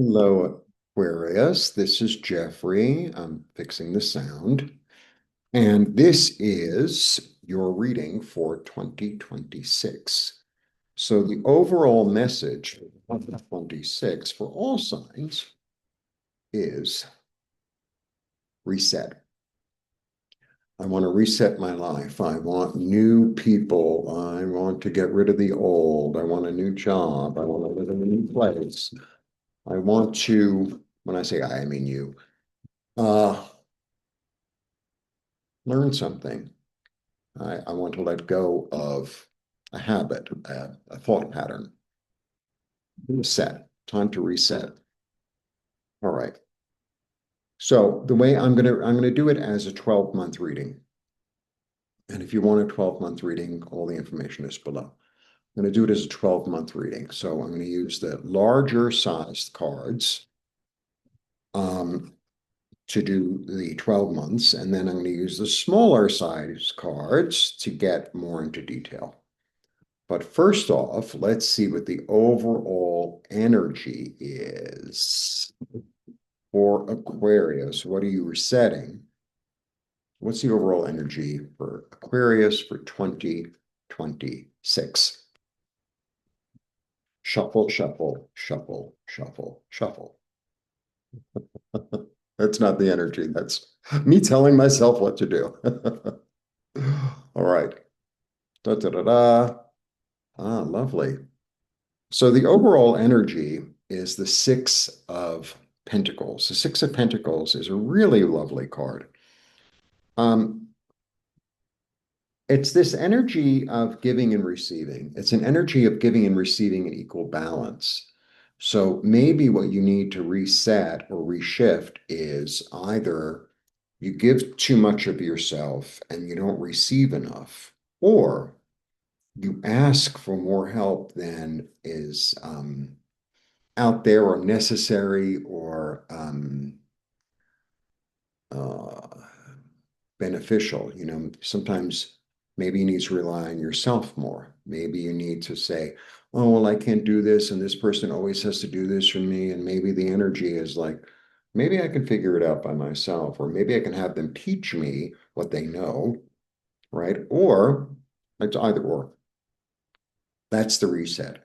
Hello, Aquarius. This is Jeffrey. I'm fixing the sound. And this is your reading for 2026. So the overall message of 26 for all signs is reset. I want to reset my life. I want new people. I want to get rid of the old. I want a new job. I want to live in a new place. I want to, when I say I mean you, uh, learn something. I want to let go of a habit, a thought pattern. Reset. Time to reset. All right. So the way I'm gonna do it as a 12-month reading. And if you want a 12-month reading, all the information is below. I'm going to do it as a 12-month reading. So I'm going to use the larger sized cards um, to do the 12 months, and then I'm going to use the smaller size cards to get more into detail. But first off, let's see what the overall energy is for Aquarius. What are you resetting? What's the overall energy for Aquarius for 2026? Shuffle, shuffle, shuffle, shuffle, shuffle. That's not the energy. That's me telling myself what to do. All right. Da, da, da, da. Ah, lovely. So the overall energy is the Six of Pentacles. The Six of Pentacles is a really lovely card. Um, it's this energy of giving and receiving. It's an energy of giving and receiving in equal balance. So maybe what you need to reset or reshift is either you give too much of yourself and you don't receive enough, or you ask for more help than is out there or necessary or uh, beneficial. Sometimes maybe you need to rely on yourself more. Maybe you need to say, oh, well, I can't do this, and this person always has to do this for me. And maybe the energy is like, maybe I can figure it out by myself, or maybe I can have them teach me what they know, right? Or it's either or. That's the reset.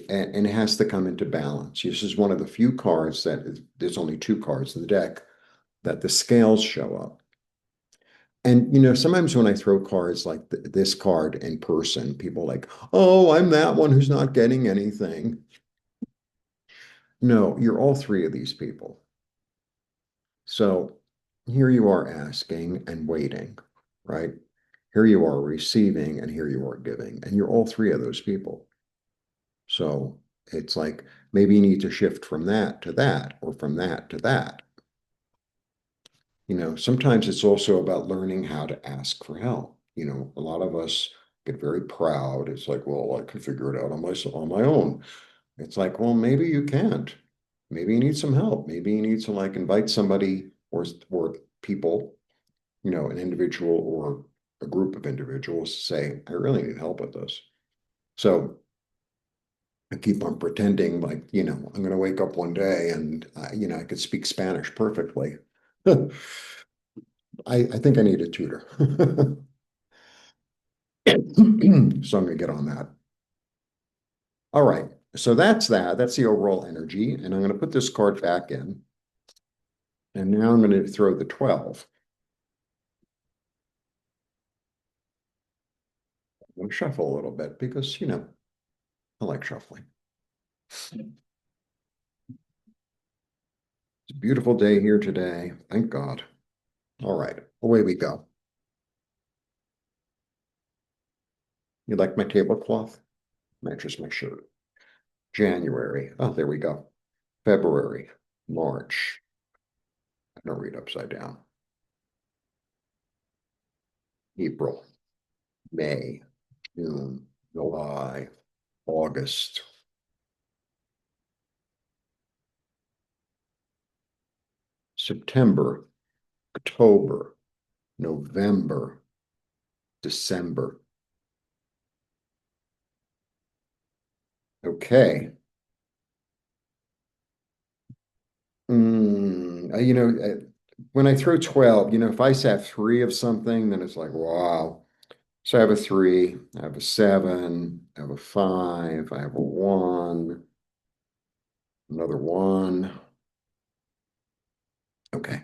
And it has to come into balance. This is one of the few cards there's only two cards in the deck that the scales show up. And sometimes when I throw cards like this card in person, people are like, "Oh, I'm that one who's not getting anything." No, you're all three of these people. So here you are asking and waiting, right? Here you are receiving and here you are giving, and you're all three of those people. So it's like maybe you need to shift from that to that or from that to that. Sometimes it's also about learning how to ask for help. A lot of us get very proud. It's like, well, I can figure it out on my own. It's like, well, maybe you can't. Maybe you need some help. Maybe you need to like invite somebody or people, an individual or a group of individuals to say, I really need help with this. So I keep on pretending like, I'm going to wake up one day and, I could speak Spanish perfectly. I think I need a tutor. So I'm going to get on that. All right. So that's that. That's the overall energy. And I'm going to put this card back in. And now I'm going to throw the 12. I'm going to shuffle a little bit because, I like shuffling. It's a beautiful day here today. Thank God. All right. Away we go. You like my tablecloth? Matches my shirt. January. Oh, there we go. February, March. I don't read upside down. April, May, June, July, August, September, October, November, December. Okay. when I throw 12, if I have three of something, then it's like, wow. So I have a three, I have a seven, I have a five, I have a one, another one. Okay,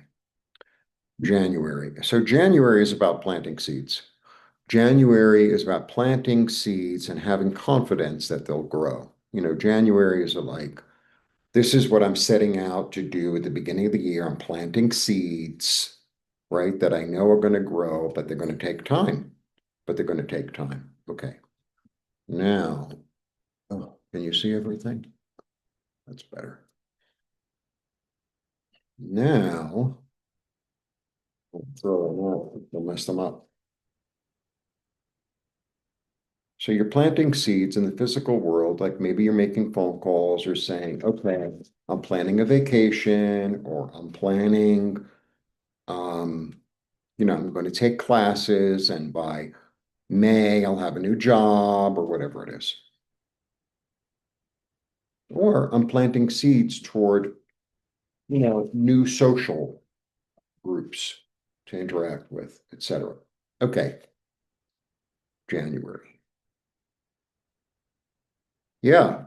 January. So January is about planting seeds. January is about planting seeds and having confidence that they'll grow. January is like, this is what I'm setting out to do at the beginning of the year. I'm planting seeds, right, that I know are going to grow, but they're going to take time. But they're going to take time. Okay. Now, oh, can you see everything? That's better. Now, we'll throw them out. We'll mess them up. So you're planting seeds in the physical world, like maybe you're making phone calls or saying, okay, I'm planning a vacation or I'm planning, um, I'm going to take classes and by May I'll have a new job or whatever it is. Or I'm planting seeds toward, new social groups to interact with, etc. Okay, January. Yeah,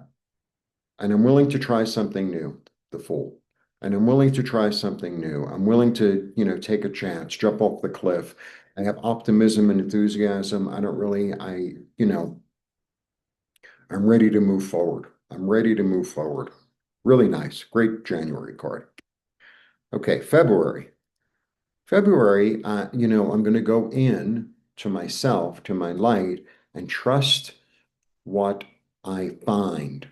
and I'm willing to try something new, the Fool. And I'm willing to try something new. I'm willing to, take a chance, jump off the cliff. I have optimism and enthusiasm. I don't really, I'm ready to move forward. I'm ready to move forward. Really nice. Great January card. Okay, February. February, I'm going to go in to myself, to my light, and trust what I find.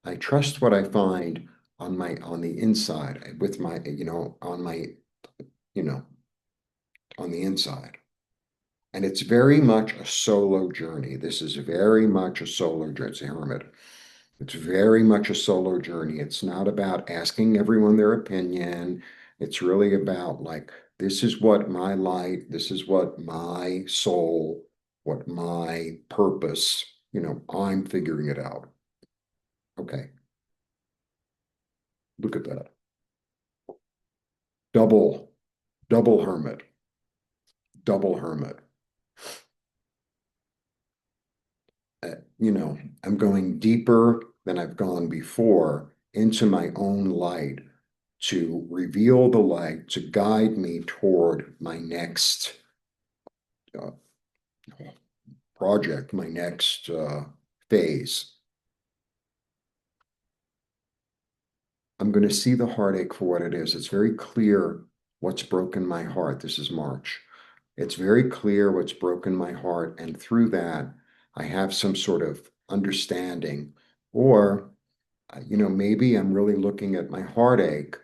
I trust what I find on the inside with my, you know, on the inside. And it's very much a solo journey. This is very much a solo journey. It's a hermit. It's very much a solo journey. It's not about asking everyone their opinion. It's really about like, this is what my light, this is what my soul, what my purpose, I'm figuring it out. Okay, look at that. Double, double hermit, double hermit. I'm going deeper than I've gone before into my own light to reveal the light, to guide me toward my next uh, project, my next phase. I'm going to see the heartache for what it is. It's very clear what's broken my heart. This is March. It's very clear what's broken my heart. And through that, I have some sort of understanding. Or, maybe I'm really looking at my heartache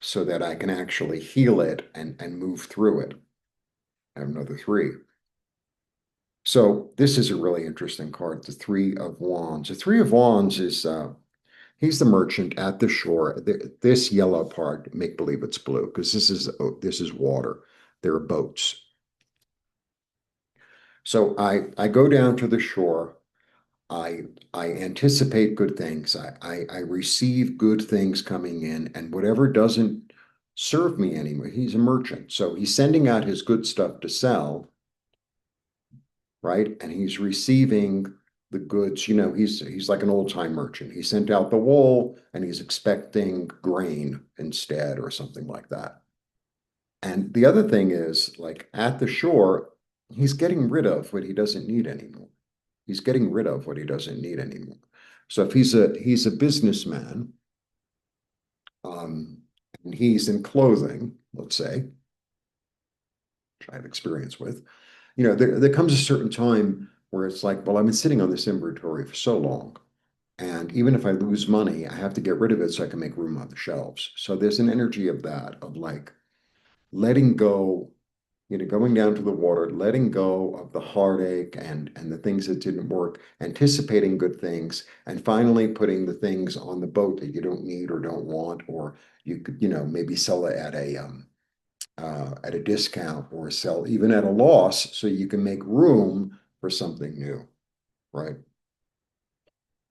so that I can actually heal it and move through it. I have another three. So this is a really interesting card, the Three of Wands. The Three of Wands is he's the merchant at the shore. This yellow part, make believe it's blue, because this is water. There are boats. So I go down to the shore. I anticipate good things. I receive good things coming in, and whatever doesn't serve me anymore, he's a merchant. So he's sending out his good stuff to sell, right? And he's receiving the goods. He's like an old-time merchant. He sent out the wool and he's expecting grain instead or something like that. And the other thing is, like at the shore, he's getting rid of what he doesn't need anymore. He's getting rid of what he doesn't need anymore. So if he's a businessman, and he's in clothing, let's say, which I have experience with, there comes a certain time where it's like, well, I've been sitting on this inventory for so long. And even if I lose money, I have to get rid of it so I can make room on the shelves. So there's an energy of that, of like letting go, going down to the water, letting go of the heartache and the things that didn't work, anticipating good things, and finally putting the things on the boat that you don't need or don't want, or you could, maybe sell it at a discount or sell even at a loss so you can make room for something new, right?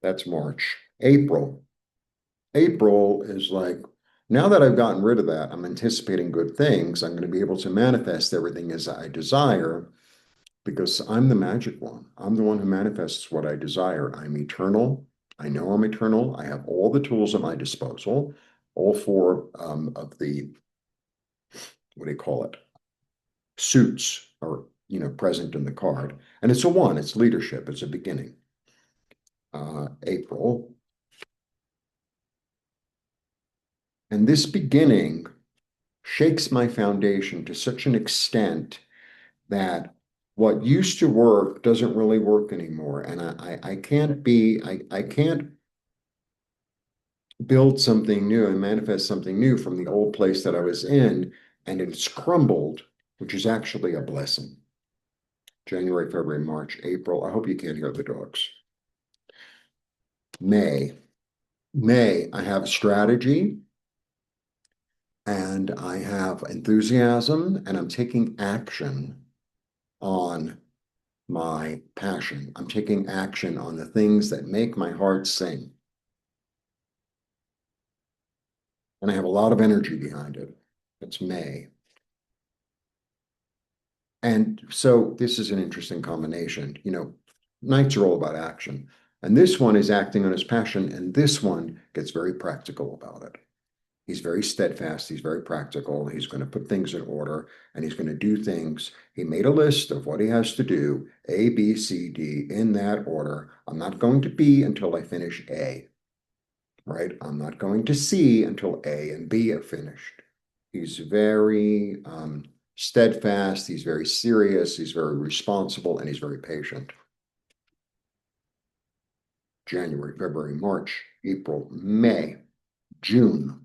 That's March. April. April is like Now that I've gotten rid of that, I'm anticipating good things. I'm going to be able to manifest everything as I desire because I'm the magic one. I'm the one who manifests what I desire. I'm eternal. I know I'm eternal. I have all the tools at my disposal, all four of the, what do you call it? Suits are, present in the card. And it's a one, it's leadership, it's a beginning. April. And this beginning shakes my foundation to such an extent that what used to work doesn't really work anymore. And I can't build something new and manifest something new from the old place that I was in, and it's crumbled, which is actually a blessing. January, February, March, April. I hope you can't hear the dogs. May. May, I have strategy and I have enthusiasm and I'm taking action on my passion. I'm taking action on the things that make my heart sing. And I have a lot of energy behind it. It's May. And so this is an interesting combination. Nights are all about action. And this one is acting on his passion, and this one gets very practical about it. He's very steadfast. He's very practical. He's going to put things in order and he's going to do things. He made a list of what he has to do, A, B, C, D, in that order. I'm not going to B until I finish A, right? I'm not going to C until A and B are finished. He's very steadfast. He's very serious. He's very responsible and he's very patient. January, February, March, April, May, June.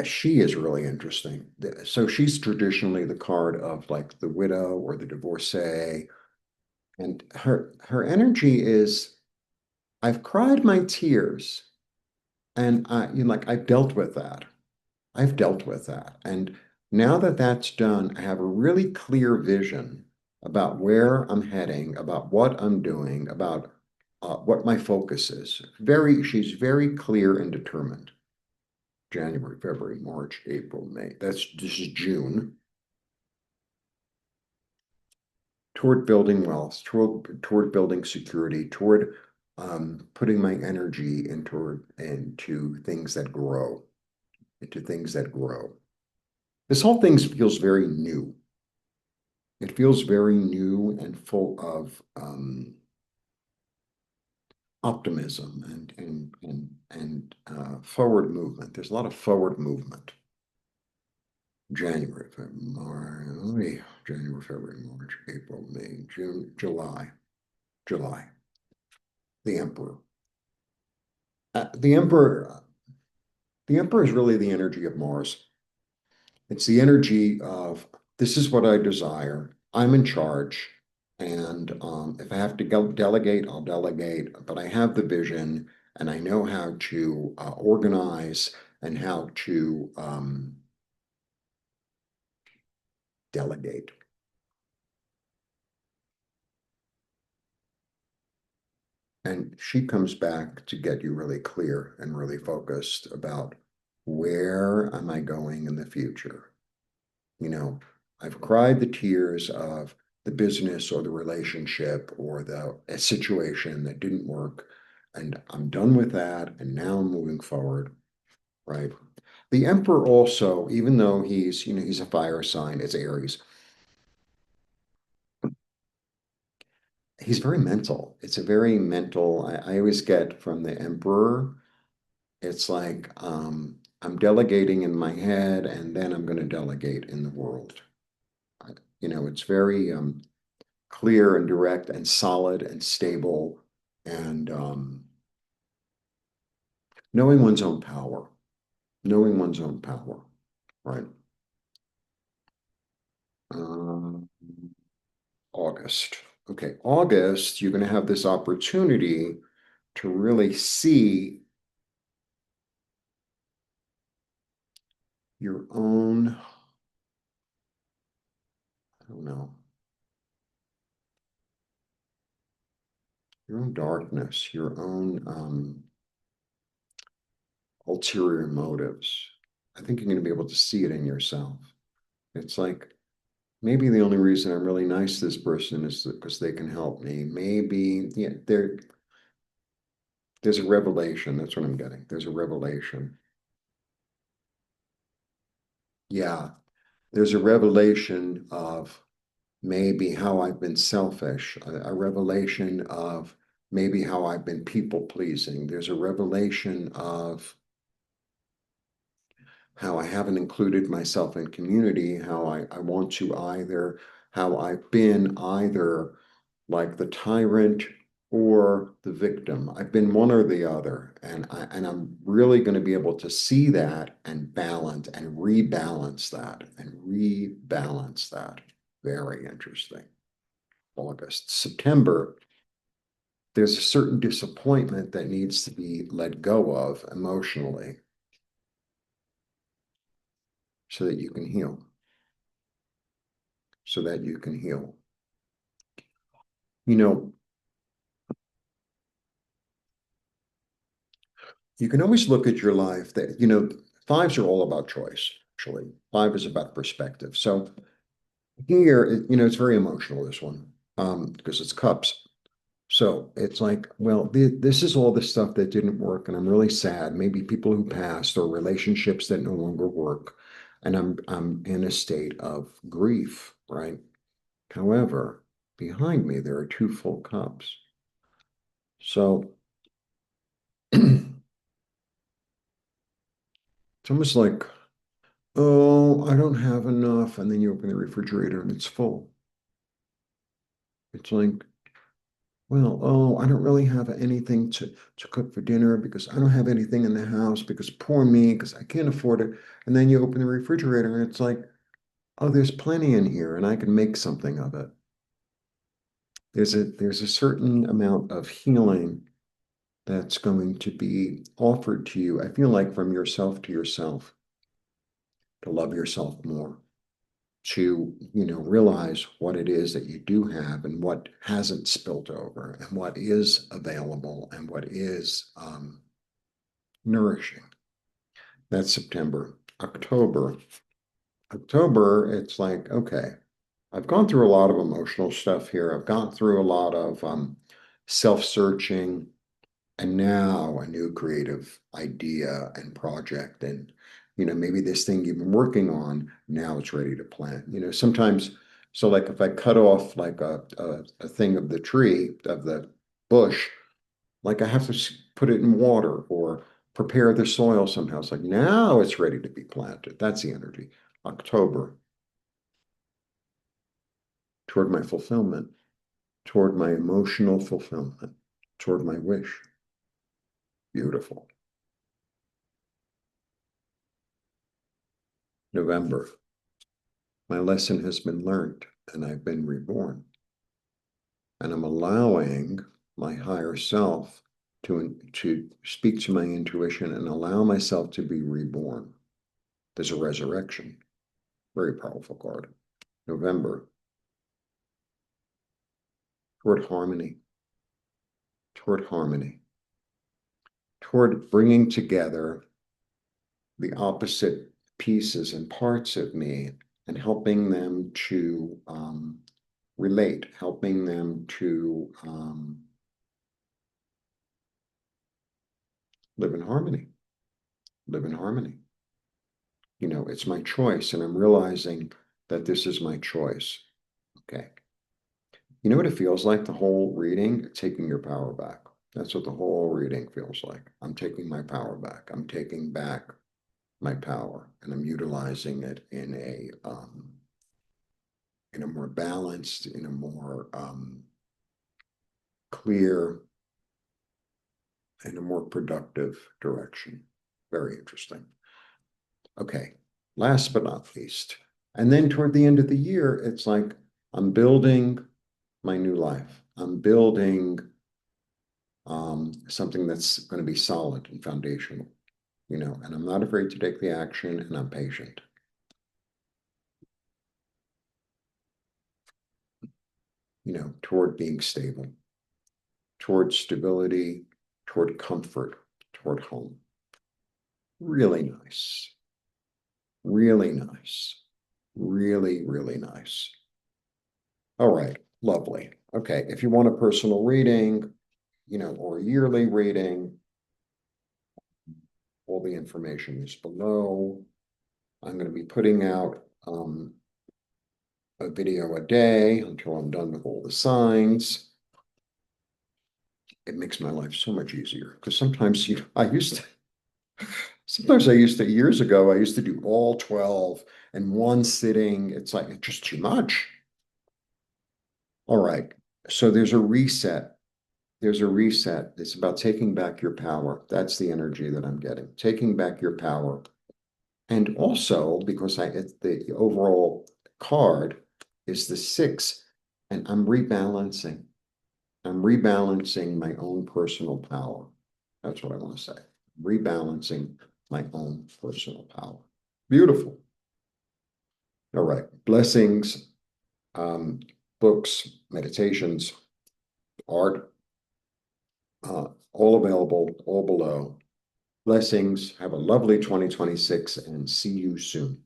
She is really interesting. So she's traditionally the card of like the widow or the divorcee. And her energy is, I've cried my tears and like I've dealt with that. I've dealt with that. And now that that's done, I have a really clear vision about where I'm heading, about what I'm doing, about what my focus is. She's very clear and determined. January, February, March, April, May. This is June. Toward building wealth, toward building security, toward putting my energy into things that grow, into things that grow. This whole thing feels very new. It feels very new and full of optimism and forward movement. There's a lot of forward movement. January, February, January, February, March, April, May, June, July, July. The Emperor. Uh, the Emperor, the Emperor is really the energy of Mars. It's the energy of this is what I desire. I'm in charge. And if I have to go delegate, I'll delegate. But I have the vision and I know how to organize and how to delegate. And she comes back to get you really clear and really focused about where am I going in the future? I've cried the tears of the business or the relationship or the a situation that didn't work, and I'm done with that, and now I'm moving forward, right? The Emperor also, even though he's a fire sign, it's Aries, he's very mental. It's a very mental, I always get from the Emperor, it's like I'm delegating in my head and then I'm going to delegate in the world. It's very clear and direct and solid and stable and knowing one's own power, knowing one's own power, right? Uh, August. Okay, August, you're going to have this opportunity to really see your own, I don't know, your own darkness, your own ulterior motives. I think you're going to be able to see it in yourself. It's like, maybe the only reason I'm really nice to this person is because they can help me. Maybe, yeah, there's a revelation. That's what I'm getting. There's a revelation. Yeah, there's a revelation of maybe how I've been selfish, a revelation of maybe how I've been people pleasing. There's a revelation of how I haven't included myself in community, how I want to either, how I've been either like the tyrant or the victim. I've been one or the other. And I'm really going to be able to see that and balance and rebalance that and rebalance that. Very interesting. August. September, there's a certain disappointment that needs to be let go of emotionally so that you can heal. So that you can heal. You know, you can always look at your life that, fives are all about choice, actually. Five is about perspective. So here, it's very emotional, this one, because it's cups. So it's like, well, this is all the stuff that didn't work, and I'm really sad. Maybe people who passed or relationships that no longer work, and I'm in a state of grief, right? However, behind me there are two full cups. So it's almost like, oh, I don't have enough, and then you open the refrigerator and it's full. It's like, well, oh, I don't really have anything to cook for dinner because I don't have anything in the house because poor me, because I can't afford it. And then you open the refrigerator and it's like, oh, there's plenty in here and I can make something of it. There's a certain amount of healing that's going to be offered to you. I feel like from yourself to yourself, to love yourself more, to realize what it is that you do have and what hasn't spilt over and what is available and what is nourishing. That's September. October, it's like, okay, I've gone through a lot of emotional stuff here. I've gone through a lot of self-searching, and now a new creative idea and project. And, maybe this thing you've been working on, now it's ready to plant. Sometimes, so like if I cut off like a thing of the tree, of the bush, like I have to put it in water or prepare the soil somehow. It's like now it's ready to be planted. That's the energy. October, toward my fulfillment, toward my emotional fulfillment, toward my wish. Beautiful. November, my lesson has been learned and I've been reborn. And I'm allowing my higher self to speak to my intuition and allow myself to be reborn. There's a resurrection. Very powerful card. November, toward harmony, toward harmony, toward bringing together the opposite pieces and parts of me and helping them to relate, helping them to live in harmony, live in harmony. It's my choice, and I'm realizing that this is my choice. Okay. You know what it feels like, the whole reading? Taking your power back. That's what the whole reading feels like. I'm taking my power back. I'm taking back my power, and I'm utilizing it in a more balanced, in a more clear, in a more productive direction. Very interesting. Okay, last but not least. And then toward the end of the year, it's like I'm building my new life. I'm building something that's going to be solid and foundational, and I'm not afraid to take the action and I'm patient, toward being stable, toward stability, toward comfort, toward home. Really nice. Really nice. Really, really nice. All right, lovely. Okay, if you want a personal reading, or a yearly reading, all the information is below. I'm going to be putting out a video a day until I'm done with all the signs. It makes my life so much easier because sometimes years ago, I used to do all 12 in one sitting. It's like just too much. All right. So there's a reset. There's a reset. It's about taking back your power. That's the energy that I'm getting. Taking back your power. And also because the overall card is the 6, and I'm rebalancing. I'm rebalancing my own personal power. That's what I want to say. Rebalancing my own personal power. Beautiful. All right. Blessings, books, meditations, art, all available, all below. Blessings. Have a lovely 2026 and see you soon.